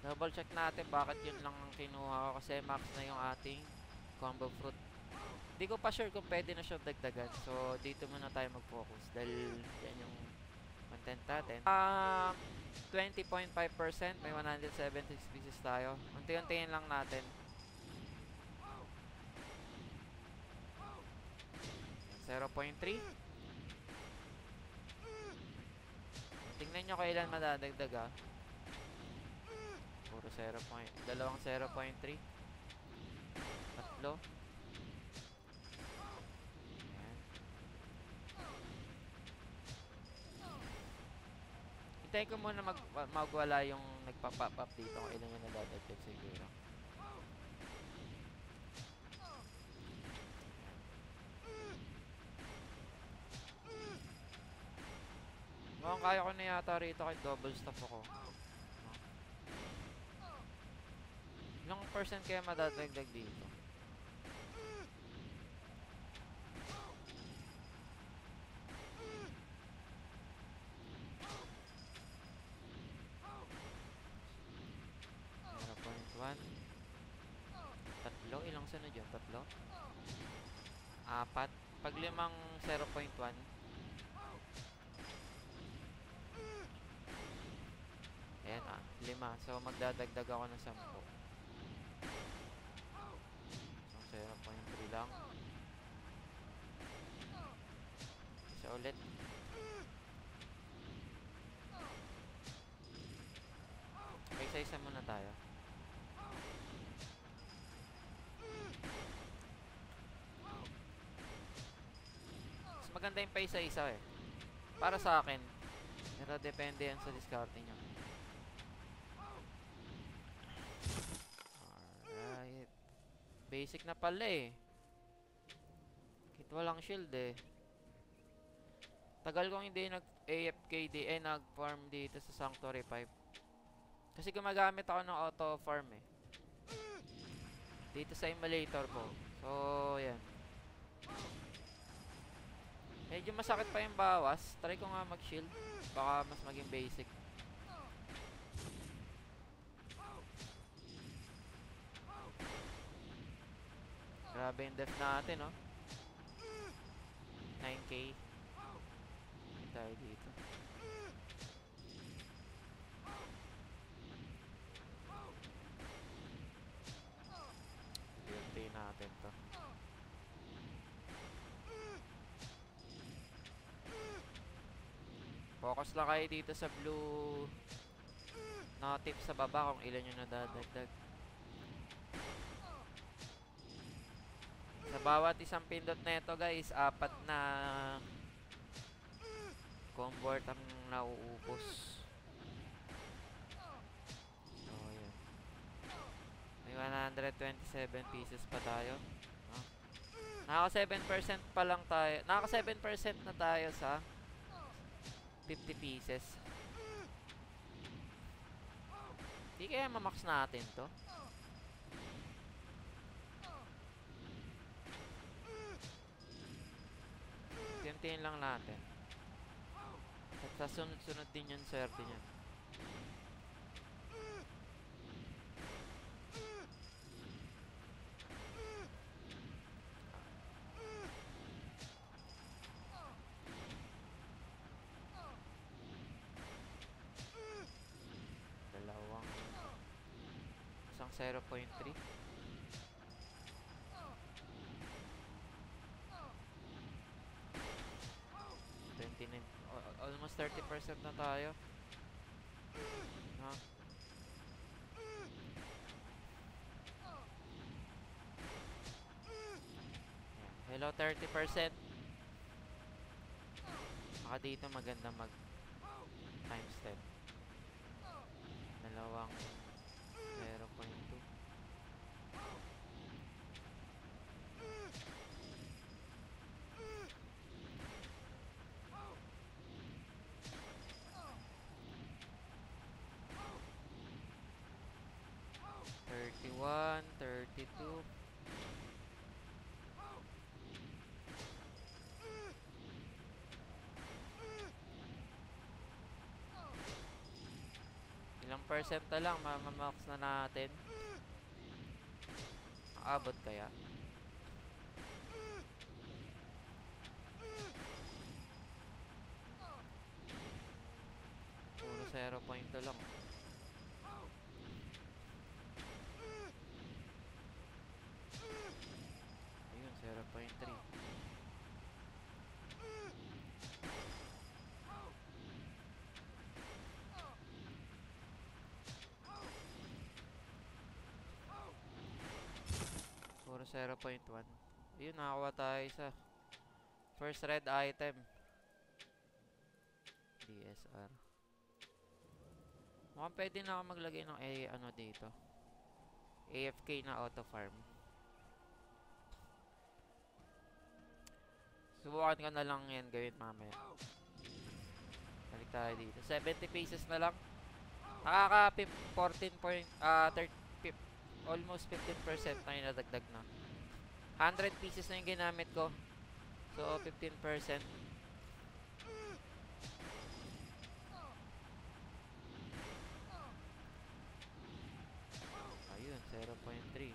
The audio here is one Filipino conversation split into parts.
Double check natin bakit yun lang ang kinuha ko kasi max na yung ating combo fruit. Hindi ko pa sure kung pwede na siya dagdagan. So, dito muna tayo mag-focus dahil yan yung content natin. 20.5%. May 176 pieces tayo. Unti-untiin lang natin. 0.3. Tingnan nyo kailan madadagdag ah. Puro 0. Dalawang 0.3. Tatlo. Hintayin ko muna magwala yung nagpa-pop up dito kung ilan yung nadadagdag siguro. Mukhang kaya ko na yata rito kahit double stop ako. Ilang percent kaya madadagdag dito? Tatlo? Ilang sunod yun? Tatlo? Apat? Pag limang 0.1 ayan ah, 5. So magdadagdag ako ng 10. So 0.3 lang. Isa ulit. Okay, isa-isa muna tayo. Mas maganda yung pa isa-isa eh. Para sa akin. Pero depende yan sa discarding nyo. Alright. Basic na pala eh. Kit walang shield eh. Tagal kong hindi nag-AFKD nag-farm dito sa Sanctuary 5. Kasi gumagamit ako ng auto farm eh. Dito sa emulator ko. So, yan. Medyo masakit pa yung bawas. Try ko nga mag-shield. Baka mas maging basic. Grabe yung def natin, no? 9k. Hindi tayo dito. Build natin to. Focus lang kayo dito sa blue notif sa baba kung ilan yung nadadagdag. Sa bawat isang pindot na ito guys, 4 na convert ang nauubos. So yan. May 127 pieces pa tayo. Nakaka 7% pa lang tayo. Nakaka 7% na tayo sa 50 pieces. Di kaya mamax natin to. Tintin lang natin. At sa sunod-sunod din yung swerte niyan. Dalawang. Isang 0.3. 29. Almost 30% na tayo. Ha? Hello, 30%. Baka dito maganda mag times 10. Dalawang 0.2. $31, $32. Ilang 10% na lang, mamamax na natin. Aabot kaya? Puro 0.2 lang. Ayun, 0.3. Puro 0.1. Ayun, nakakuha tayo sa first red item. DSR. Mukhang pwede na ako maglagay ng ano dito. AFK na auto farm. Subukan ko na lang yan gawin mamaya. Balik tayo dito. 70 pieces na lang. Nakaka 14 point, 30, almost 15% na yung nadagdag na. 100 pieces na yung ginamit ko. So, 15%. Ayun, 0.3.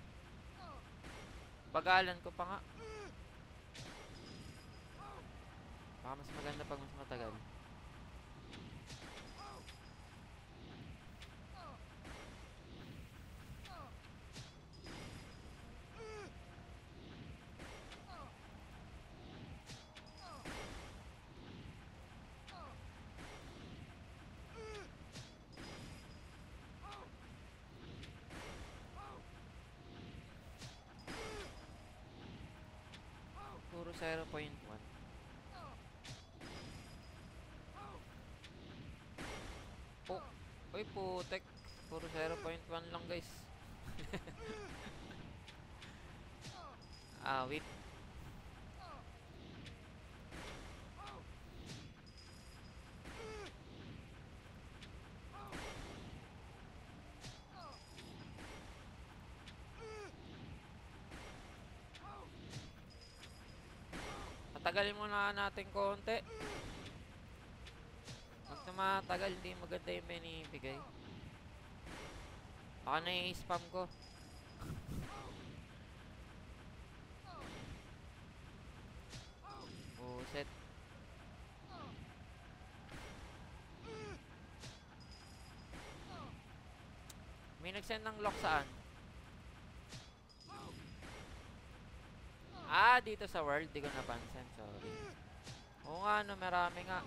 Bagalan ko pa nga. Baka mas maganda pag mas matagal. Puro 0.1. Uy, putek. Puro 0.1 lang, guys. Wait. Patagalin muna natin konti. Huwag na matagal, hindi maganda yung binibigay. Baka na-i-spam ko. Buset. May nag-send ng lock saan? Dito sa world. Di ko napansin. Sorry. Oo nga, no. Marami nga.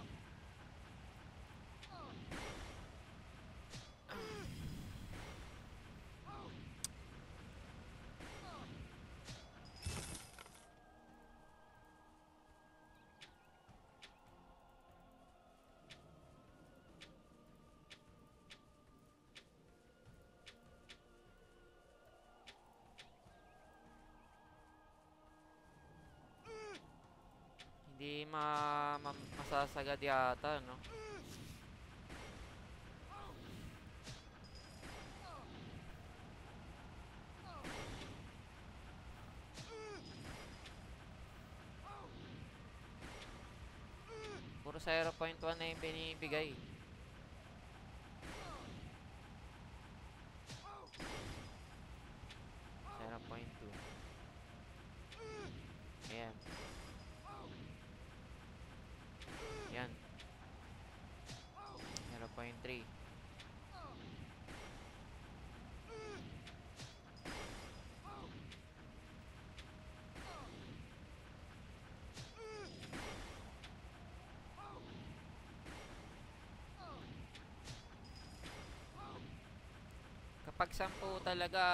Hindi masasagad yata, no? Puro 0.1 na yung binibigay. Zero point two. Ayan. Yan. 0.3. Kapag 10 talaga,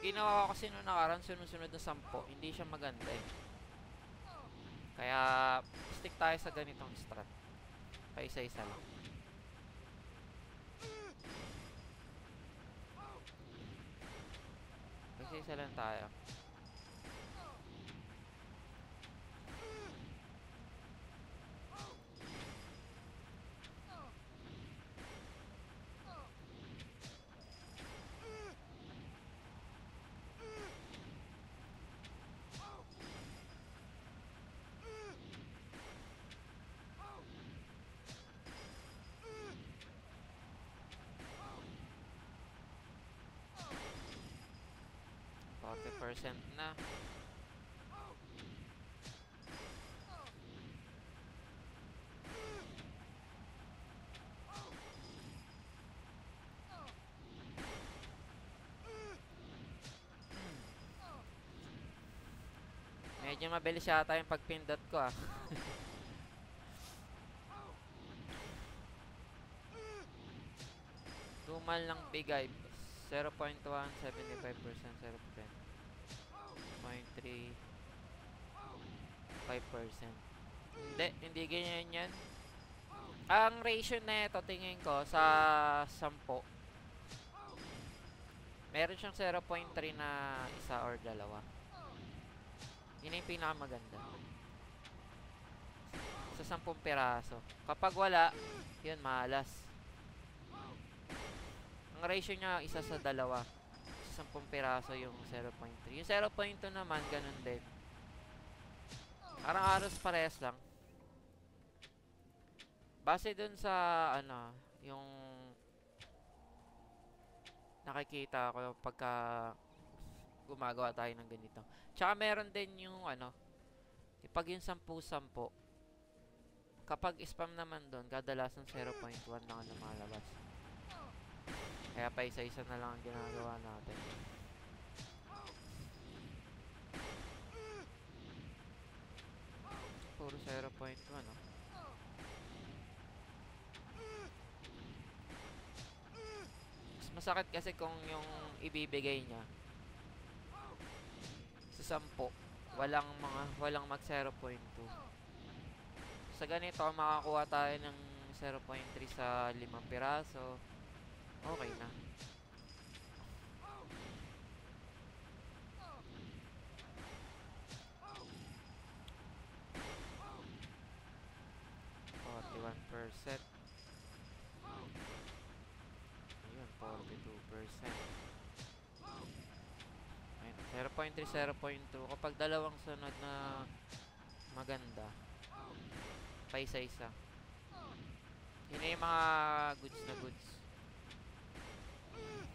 ginawa ko kasi nung nakaraan, sunod-sunod na 10, hindi siya maganda eh. Kaya, stick tayo sa ganitong strat. Paisa-isa lang. Paisa-isa lang tayo. na. Medyo mabilis yata yung pagpindot ko ah. Tumal ng bigay 0.1, 75%, 0.10, 0.3, 5%. Hindi ganyan yan. Ang ratio na ito, tingin ko, sa 10, meron siyang 0.3 na isa or dalawa. Yun yung pinakamaganda. Sa 10 piraso. Kapag wala, yun, malas. Ang ratio niya, isa sa dalawa. Sa 10 piraso yung 0.3. Yung 0.2 naman, ganun din. Arang-aros parehas lang. Base dun sa, ano, yung nakikita ko pagka gumagawa tayo ng ganito. Tsaka meron din yung, ano, pag yung 10-10, kapag spam naman dun, kadalasan 0.1 lang ang lumalabas. Kaya pa isa-isa na lang ang ginagawa natin. Puro 0.1, no? Masakit kasi kung yung ibibigay niya sa 10, walang mag 0.2. Sa ganito makakuha tayo ng 0.3 sa 5 piraso. Okay na. %. Ayun, 42%. Ayun, 0.3, 0.2. Kapag dalawang sunod na maganda, pa isa-isa. Yun na yung mga goods na goods.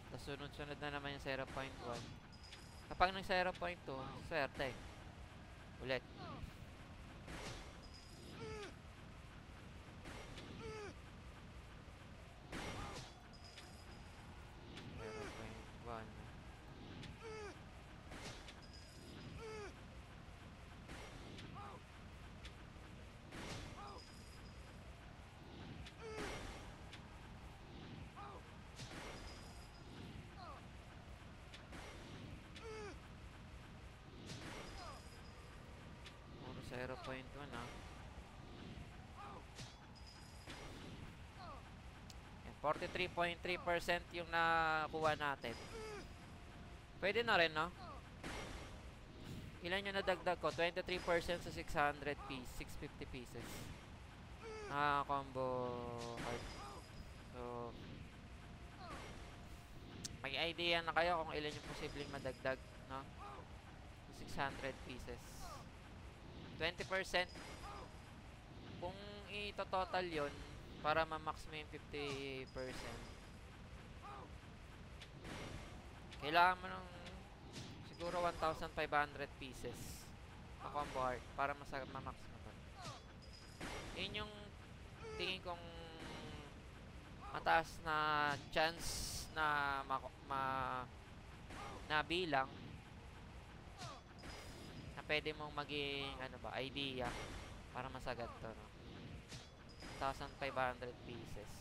Tapos sunod-sunod na naman yung 0.1. Kapag ng 0.2, swerte. Ulit. Puro 0.1 ah. 43.3% yung nakuha natin. Pwede na rin, no? Ilan yung nadagdag ko? 23% sa 600 pieces, 650 pieces. Combo card. So, may idea na kayo kung ilan yung posibleng madagdag, no? 600 pieces. 20%. Kung i-total yun, para ma-max mo yung 50%, kailangan mo ng siguro 1,500 pieces na combo art para ma-max mo to. Yun yung tingin kong mataas na chance na na bilang na pwede mong maging ano ba, idea para masagad to, no? 1,500 pieces.